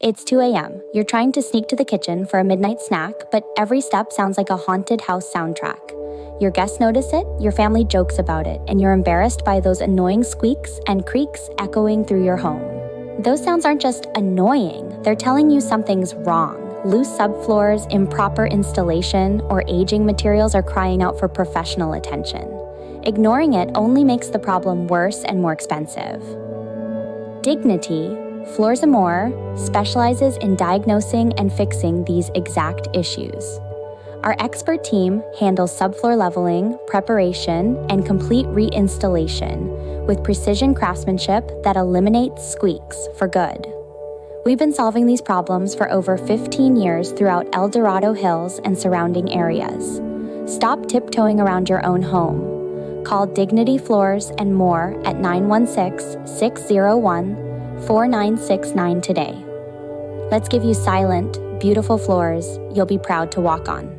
It's 2 a.m. You're trying to sneak to the kitchen for a midnight snack, but every step sounds like a haunted house soundtrack. Your guests notice it, your family jokes about it, and you're embarrassed by those annoying squeaks and creaks echoing through your home. Those sounds aren't just annoying, they're telling you something's wrong. Loose subfloors, improper installation, or aging materials are crying out for professional attention. Ignoring it only makes the problem worse and more expensive. Dignity, Floors & More, specializes in diagnosing and fixing these exact issues. Our expert team handles subfloor leveling, preparation, and complete reinstallation with precision craftsmanship that eliminates squeaks for good. We've been solving these problems for over 15 years throughout El Dorado Hills and surrounding areas. Stop tiptoeing around your own home. Call Dignity Floors & More at 916-601-4969 today. Let's give you silent, beautiful floors you'll be proud to walk on.